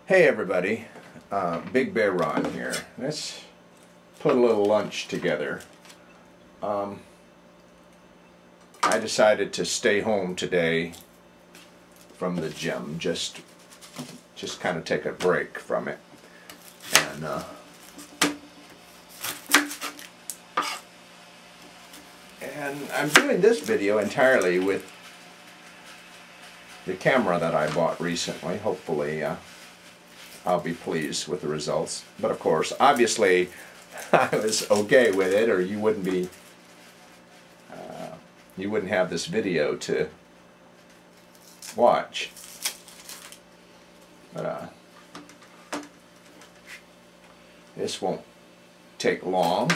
Hey everybody, Big Bear Ron here. Let's put a little lunch together. I decided to stay home today from the gym, just kind of take a break from it. And I'm doing this video entirely with the camera that I bought recently. Hopefully I'll be pleased with the results. But of course, obviously, I was okay with it, or you wouldn't be, you wouldn't have this video to watch. But this won't take long.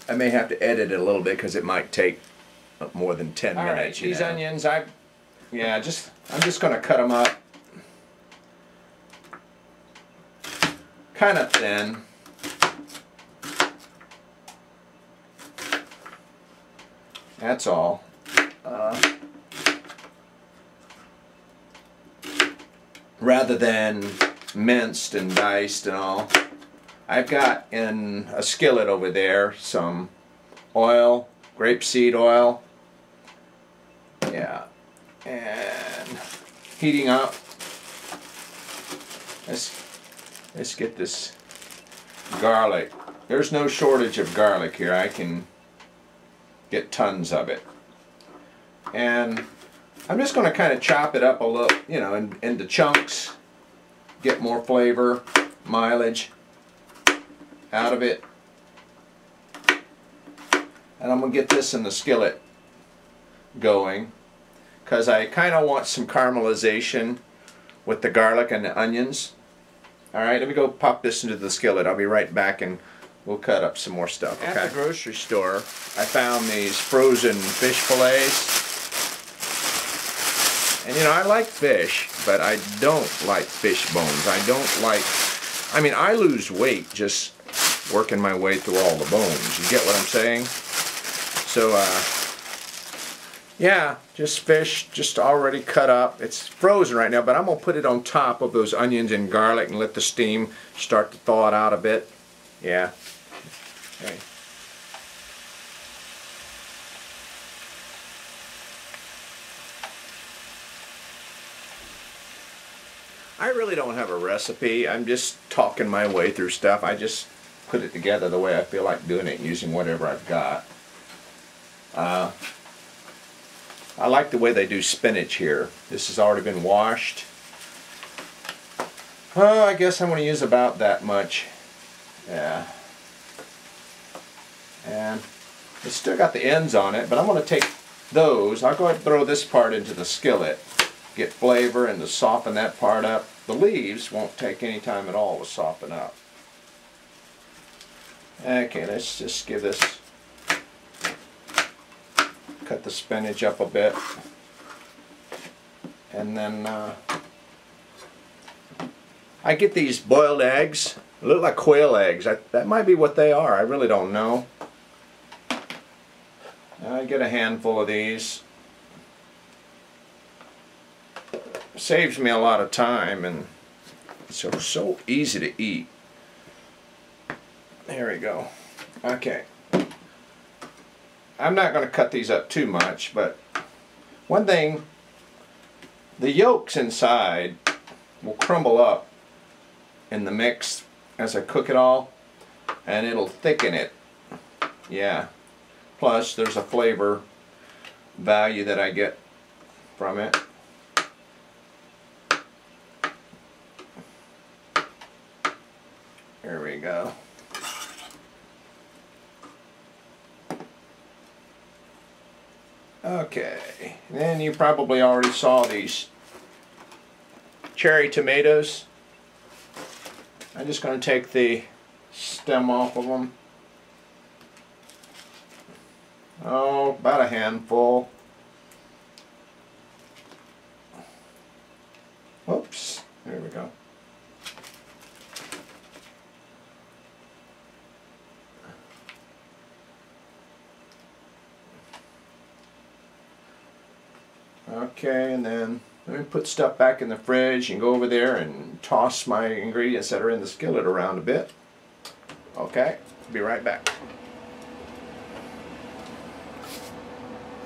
I may have to edit it a little bit because it might take more than 10 minutes. Right, these onions, I'm just going to cut them up kind of thin. That's all. Rather than minced and diced and all. I've got in a skillet over there some oil, grapeseed oil. Yeah, and heating up. Let's get this garlic. There's no shortage of garlic here. I can get tons of it. And I'm just going to kind of chop it up a little, you know, into chunks. Get more flavor, mileage out of it. And I'm going to get this in the skillet going, because I kind of want some caramelization with the garlic and the onions. Alright, let me go pop this into the skillet. I'll be right back and we'll cut up some more stuff. Okay? At the grocery store, I found these frozen fish fillets. And you know, I like fish, but I don't like fish bones. I mean, I lose weight just working my way through all the bones. You get what I'm saying? So, yeah, just fish, just already cut up. It's frozen right now, but I'm going to put it on top of those onions and garlic and let the steam start to thaw it out a bit. Yeah. Okay. I really don't have a recipe. I'm just talking my way through stuff. I just put it together the way I feel like doing it, using whatever I've got. I like the way they do spinach here. This has already been washed. Oh, I guess I'm going to use about that much. Yeah. And it's still got the ends on it, but I'm going to take those. I'll go ahead and throw this part into the skillet. Get flavor and to soften that part up. The leaves won't take any time at all to soften up. Okay, let's just give this, cut the spinach up a bit, and then I get these boiled eggs. They look like quail eggs. That might be what they are. I really don't know. I get a handful of these. Saves me a lot of time, and it's so easy to eat. There we go. Okay. I'm not going to cut these up too much, but one thing, the yolks inside will crumble up in the mix as I cook it all, and it'll thicken it. Yeah. Plus, there's a flavor value that I get from it. There we go. Okay, then you probably already saw these cherry tomatoes. I'm just going to take the stem off of them. Oh, about a handful. Whoops, there we go. Okay, and then Let me put stuff back in the fridge and go over there and toss my ingredients that are in the skillet around a bit. Okay, be right back.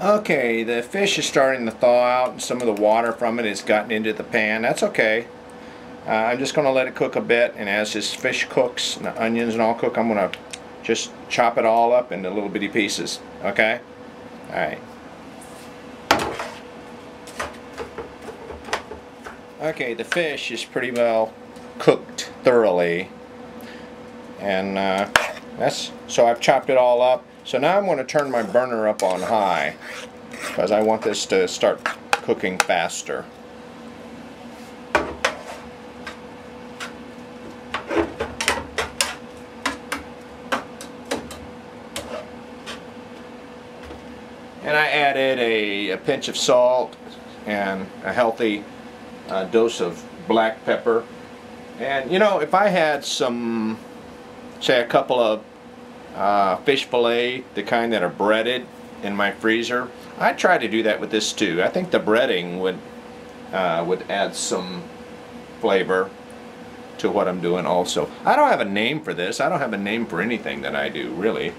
Okay, the fish is starting to thaw out and some of the water from it has gotten into the pan. That's okay. I'm just going to let it cook a bit, and as this fish cooks and the onions and all cook, I'm going to just chop it all up into little bitty pieces. Okay? Alright. Okay, the fish is pretty well cooked thoroughly, and so I've chopped it all up. So now I'm going to turn my burner up on high because I want this to start cooking faster. And I added a pinch of salt and a healthy dose of black pepper. And you know, if I had some, say a couple of fish fillet, the kind that are breaded, in my freezer, I'd try to do that with this too. I think the breading would add some flavor to what I'm doing also. I don't have a name for this. I don't have a name for anything that I do, really.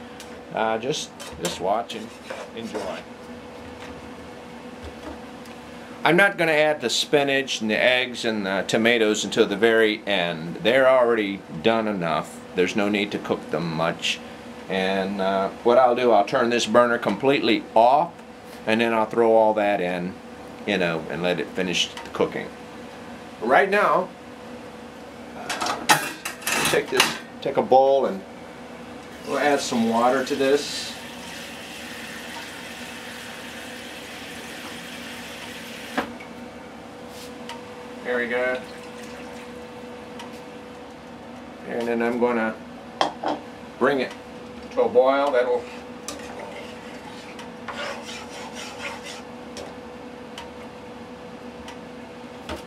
Just watch and enjoy. I'm not going to add the spinach and the eggs and the tomatoes until the very end. They're already done enough. There's no need to cook them much. And what I'll do, I'll turn this burner completely off, and then I'll throw all that in, you know, and let it finish the cooking. Right now, take a bowl and we'll add some water to this. There we go. And then I'm going to bring it to a boil. That'll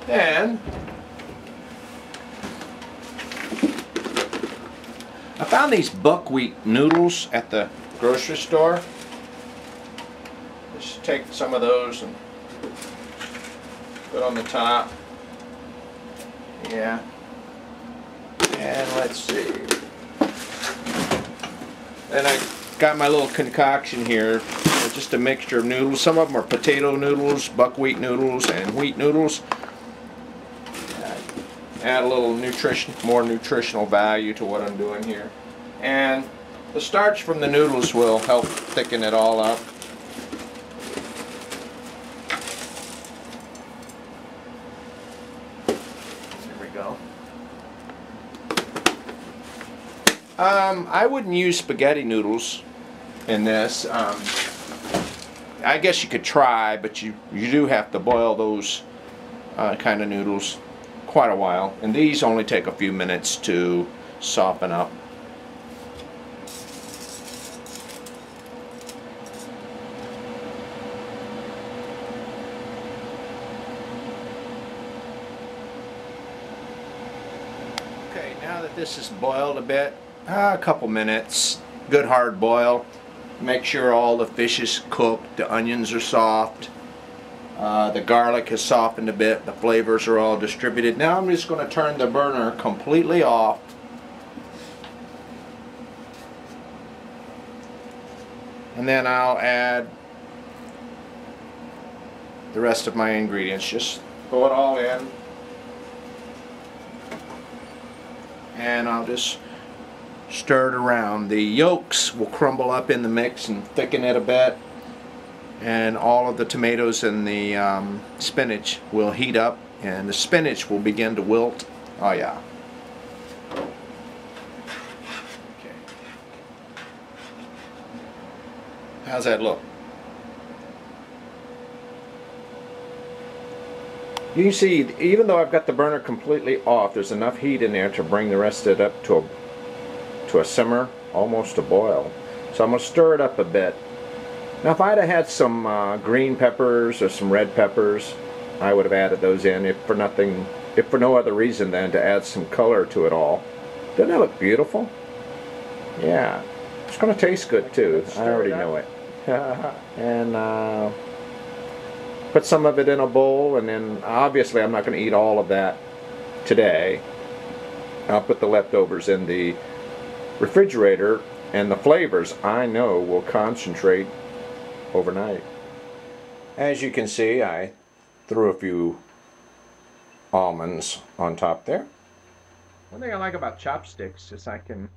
then I found these buckwheat noodles at the grocery store. Just take some of those and put on the top. Yeah. And let's see. And I got my little concoction here. Just a mixture of noodles. Some of them are potato noodles, buckwheat noodles, and wheat noodles. Add a little more nutritional value to what I'm doing here. And the starch from the noodles will help thicken it all up. There we go. I wouldn't use spaghetti noodles in this. I guess you could try, but you do have to boil those kind of noodles quite a while, and these only take a few minutes to soften up. Okay, now that this is boiled a bit, a couple minutes, good hard boil. Make sure all the fish is cooked, the onions are soft. The garlic has softened a bit, the flavors are all distributed. Now I'm just going to turn the burner completely off. And then I'll add the rest of my ingredients. Just throw it all in. And I'll just stir it around. The yolks will crumble up in the mix and thicken it a bit. And all of the tomatoes and the spinach will heat up, and the spinach will begin to wilt. Oh yeah. Okay. How's that look? You can see, even though I've got the burner completely off, there's enough heat in there to bring the rest of it up to a simmer, almost a boil. So I'm going to stir it up a bit. Now if I'd have had some green peppers or some red peppers, I would have added those in, if for no other reason than to add some color to it all. Doesn't that look beautiful? Yeah. It's going to taste good too. I already know it. And put some of it in a bowl, and then obviously I'm not going to eat all of that today. I'll put the leftovers in the refrigerator, and the flavors I know will concentrate overnight. As you can see, I threw a few almonds on top there. One thing I like about chopsticks is I can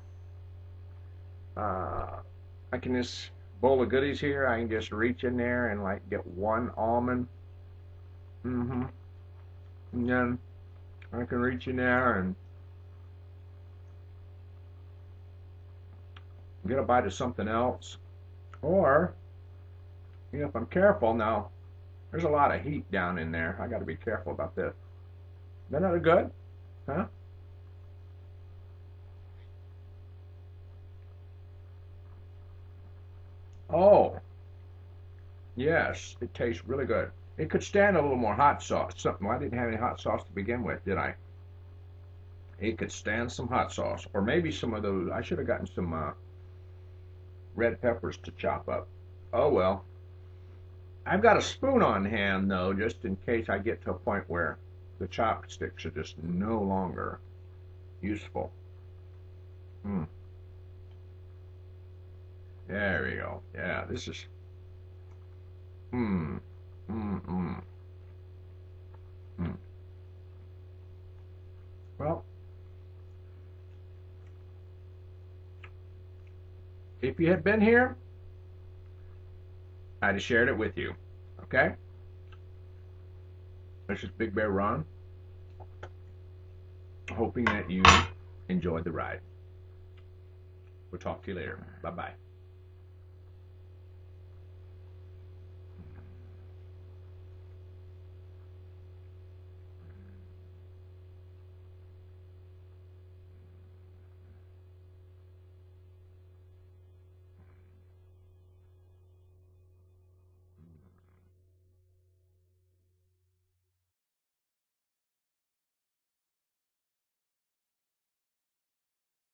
this bowl of goodies here, I can just reach in there and like get one almond. And then I can reach in there and get a bite of something else. Or, you know, if I'm careful now, there's a lot of heat down in there. I got to be careful about this. Isn't that good? Huh? Oh, yes, it tastes really good. It could stand a little more hot sauce. Something. I didn't have any hot sauce to begin with, did I? It could stand some hot sauce, or maybe some of those. I should have gotten some red peppers to chop up. Oh well. I've got a spoon on hand though, just in case I get to a point where the chopsticks are just no longer useful. There we go. Yeah, this is. Well, if you had been here, I'd have shared it with you. Okay? This is Big Bear Ron, hoping that you enjoyed the ride. We'll talk to you later. Bye-bye.